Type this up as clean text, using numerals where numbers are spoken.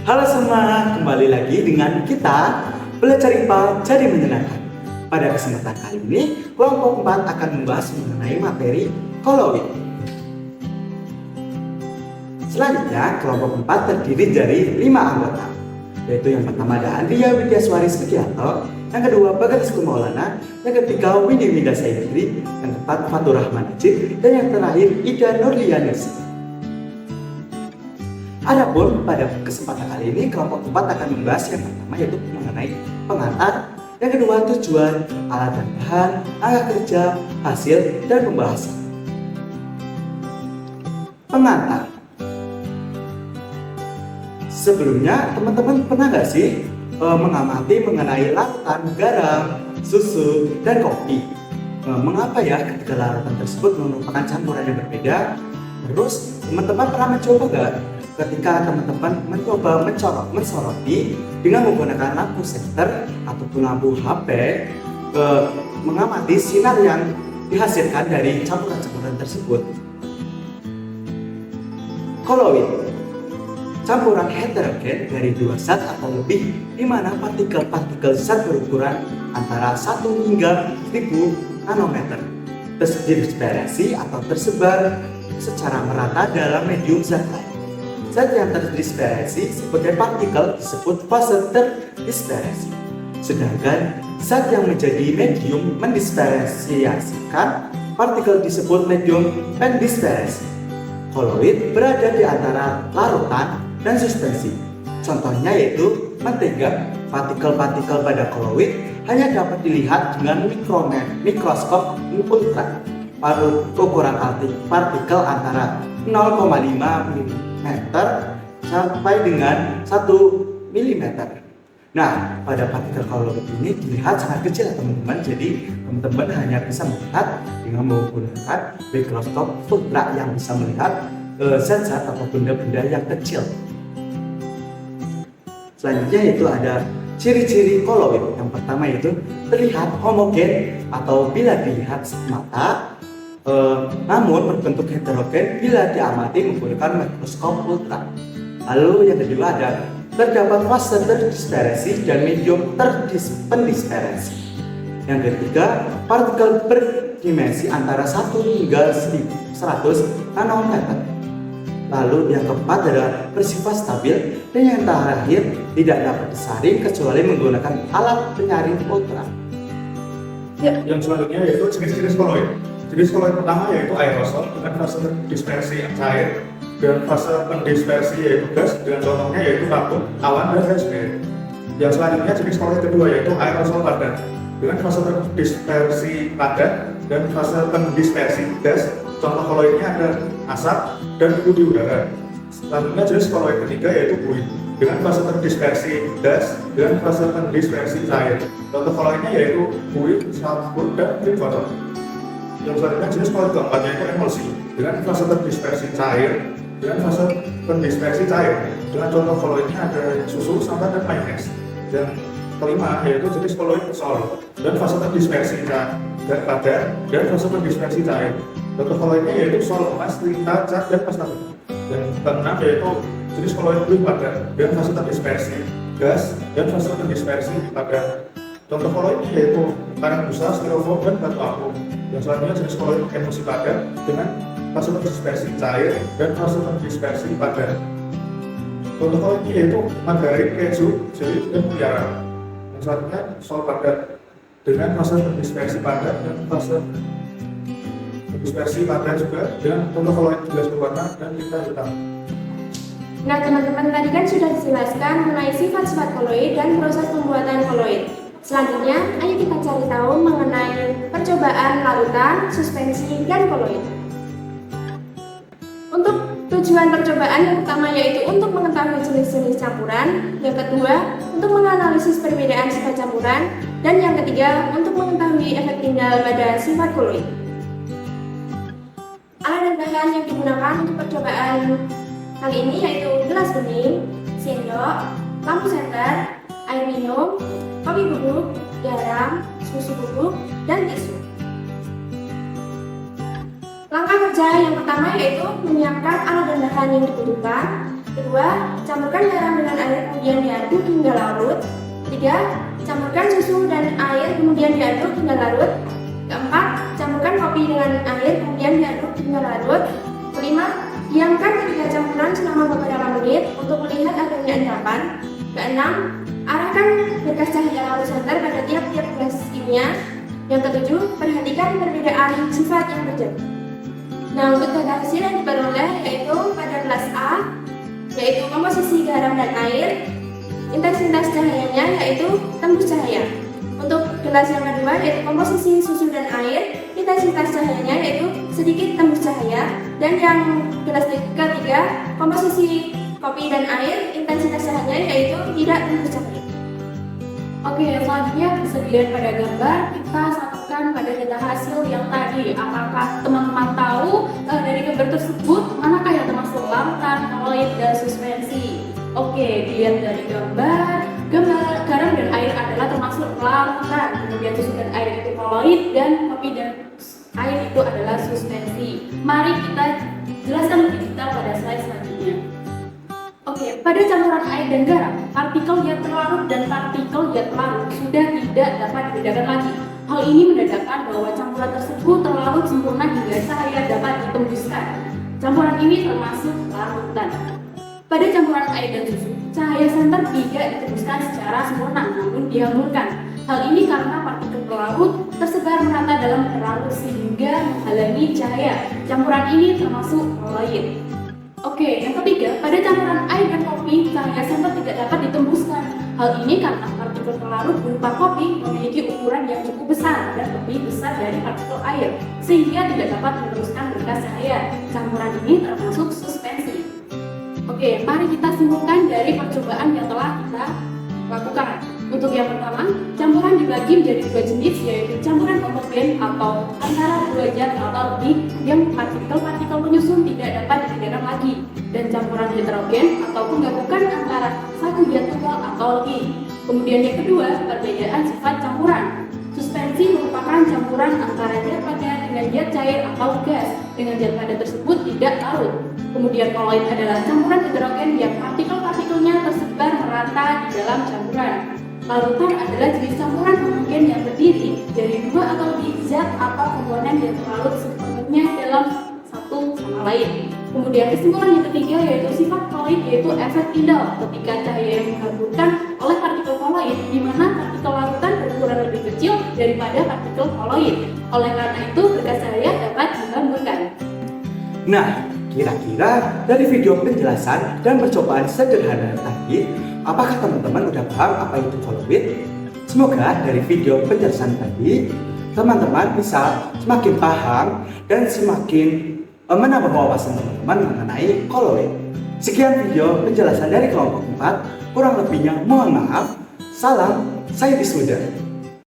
Halo semua, kembali lagi dengan kita Belajar IPA Jadi Menyenangkan. Pada kesempatan kali ini, kelompok 4 akan membahas mengenai materi kolloid. Selanjutnya, kelompok 4 terdiri dari 5 anggota, yaitu yang pertama ada Andria Widyaswari Sugiarto, yang kedua Bagas Kumaulana, yang ketiga Windy Winda Sayidri, yang keempat Fatur Rahman Najib, dan yang terakhir Ida Nurlianisi. Adapun pada kesempatan kali ini kelompok 4 akan membahas yang pertama yaitu mengenai pengantar, yang kedua tujuan, alat dan bahan, angka kerja, hasil, dan pembahasan. Pengantar. Sebelumnya teman-teman pernah nggak sih mengamati mengenai larutan garam, susu, dan kopi? Mengapa ya ketika larutan tersebut merupakan campuran yang berbeda? Terus teman-teman pernah mencoba nggak ketika teman-teman mencoba mensoroti dengan menggunakan lampu senter ataupun lampu HP, mengamati sinar yang dihasilkan dari campuran-campuran tersebut? Kolloid, campuran heterogen dari dua zat atau lebih, di mana partikel-partikel zat berukuran antara 1 hingga 1000 nanometer terdispersi atau tersebar secara merata dalam medium zat lain. Zat yang terdispersi sebagai partikel disebut fase terdispersi, sedangkan zat yang menjadi medium mendispersiasikan partikel disebut medium pendispersi. Kolloid berada di antara larutan dan suspensi. Contohnya yaitu mentega. Partikel-partikel pada kolloid hanya dapat dilihat dengan mikroskop ultra. Ukuran partikel antara 0,5 mm sampai dengan 1 mm. Nah, pada partikel kolloid ini dilihat sangat kecil ya teman-teman. Jadi teman-teman hanya bisa melihat dengan menggunakan mikroskop ultra yang bisa melihat zat-zat atau benda-benda yang kecil. Selanjutnya yaitu ada ciri-ciri kolloid. Yang pertama yaitu terlihat homogen atau bila dilihat mata, namun berbentuk heterogen bila diamati menggunakan mikroskop ultra. Lalu yang kedua ada terdapat fase terdispersi dan medium pendispersi. Yang ketiga, partikel berdimensi antara 1 hingga 100 nanometer. Lalu yang keempat adalah bersifat stabil, dan yang terakhir tidak dapat disaring kecuali menggunakan alat penyaring ultra. Yang selanjutnya yaitu jenis-jenis kolloid. Jenis kolloid pertama yaitu aerosol dengan fase dispersi cair dan fase pendispersi yaitu gas, dengan contohnya yaitu kabut, awan, dan hairspray. Yang selanjutnya jenis kolloid kedua yaitu aerosol padat dengan fase dispersi padat dan fase pendispersi gas. Contoh kolloidnya ada asap dan debu di udara. Selanjutnya jenis kolloid ketiga yaitu buih dengan fase terdispersi gas dan fase pendispersi cair. Contoh kolloidnya yaitu buih, sabun, dan film foto. Yang selanjutnya jenis kolloid keempat yaitu emulsi dengan fase terdispersi cair dan fase pendispersi cair. Dengan contoh kolloidnya ada susu, santan, dan mayonnaise. Dan kelima yaitu jenis kolloid sol dan fase terdispersi padat dan fase pendispersi cair. Contoh kolloidnya yaitu sol, emas, tinta, cat, dan pasta. Dan keenam yaitu jenis kolloid buih padat dan fase terdispersi gas dan fase pendispersi padat. Contoh kolloidnya yaitu karet busa, styrofoam, dan batu apung. Yang selanjutnya jenis kolloid emulsi padat dengan fase terdispersi cair dan fase terdispersi padat. Contoh kolloidnya yaitu margarin, keju, jeli, dan mutiara. Yang selanjutnya sol padat dengan fase terdispersi padat dan fase dispersi padat juga dengan contoh kolloid gelas berwarna dan tinta hitam. Nah teman-teman, tadi kan sudah dijelaskan mengenai sifat-sifat kolloid dan proses pembuatan kolloid. Selanjutnya, ayo kita cari tahu mengenai percobaan larutan, suspensi, dan kolloid. Untuk tujuan percobaan yang pertama yaitu untuk mengetahui jenis-jenis campuran, yang kedua untuk menganalisis perbedaan sifat campuran, dan yang ketiga untuk mengetahui efek tinggal pada sifat kolloid. Alat dan bahan yang digunakan untuk percobaan kali ini yaitu gelas bening, sendok, lampu senter, air minum, kopi bubuk, garam, susu bubuk, dan tisu. Langkah kerja yang pertama yaitu menyiapkan alat dan bahan yang dibutuhkan. Kedua, campurkan garam dengan air diaduk hingga larut. Ketiga, campurkan susu dan air kemudian diaduk hingga larut. Keempat, campurkan kopi dengan air kemudian diaduk hingga larut. Kelima, diamkan ketiga campuran selama beberapa menit untuk melihat adanya endapan. Keenam, arahkan berkas cahaya lampu senter pada tiap-tiap gelas kimia. Yang ketujuh, perhatikan perbedaan sifat yang terjadi. Nah, untuk data hasil yang diperoleh yaitu pada kelas A, yaitu komposisi garam dan air, intensitas cahayanya yaitu tembus cahaya. Untuk gelas yang kedua yaitu komposisi susu dan air, intensitas cahayanya yaitu sedikit tembus cahaya. Dan yang gelas ketiga, komposisi kopi dan air, intensitas cahayanya yaitu tidak tembus cahaya. Oke, selanjutnya bisa dilihat pada gambar, kita satukan pada data hasil yang tadi. Apakah teman-teman tahu dari gambar tersebut manakah yang termasuk larutan, koloid, dan suspensi? Oke, dilihat dari gambar garam dan air adalah termasuk larutan, kemudian susu dan air itu koloid, dan kopi dan air itu adalah suspensi. Mari kita jelaskan lebih detail pada slide selanjutnya. Oke, pada campuran air dan garam, partikel yang terlarut dan partikel yang larut sudah tidak dapat dibedakan lagi. Hal ini menandakan bahwa campuran tersebut terlarut sempurna hingga cahaya dapat ditembuskan. Campuran ini termasuk larutan. Pada campuran air dan susu, cahaya senter tidak ditembuskan secara sempurna, namun dihamburkan. Hal ini karena partikel terlarut tersebar merata dalam terlarut sehingga menghalangi cahaya. Campuran ini termasuk koloid. Oke, yang ketiga, pada campuran air dan kopi, cahaya senter tidak dapat ditembuskan. Hal ini karena partikel terlarut berupa kopi memiliki ukuran yang cukup besar dan lebih besar dari partikel air, sehingga tidak dapat meneruskan berkas cahaya. Campuran ini termasuk suspensi. Oke, mari kita simpulkan dari percobaan yang telah kita lakukan. Untuk yang pertama, campuran dibagi menjadi dua jenis, yaitu campuran homogen atau antara dua zat atau lebih yang partikel-partikel penyusun tidak dapat dibedakan lagi, dan campuran heterogen atau penggabungan antara satu zat tunggal atau lebih. Kemudian yang kedua, perbedaan sifat campuran. Suspensi merupakan campuran antara zat padat dengan zat cair atau gas, dengan zat padat tersebut tidak larut. Kemudian koloid adalah campuran heterogen yang partikel-partikelnya tersebar merata di dalam campuran. Larutan adalah jenis campuran homogen yang terdiri dari dua atau lebih zat atau komponen yang terlarut sepenuhnya dalam satu sama lain. Kemudian kesimpulan yang ketiga yaitu sifat koloid, yaitu efek Tyndall ketika cahaya yang dihamburkan oleh partikel koloid, di mana partikel larutan berukuran lebih kecil daripada partikel koloid. Oleh karena itu, berkas cahaya dapat dihamburkan. Nah, kira-kira dari video penjelasan dan percobaan sederhana tadi, apakah teman-teman udah paham apa itu koloid? Semoga dari video penjelasan tadi, teman-teman bisa semakin paham dan semakin menambah wawasan teman-teman mengenai koloid. Sekian video penjelasan dari kelompok 4, kurang lebihnya mohon maaf. Salam saintis muda.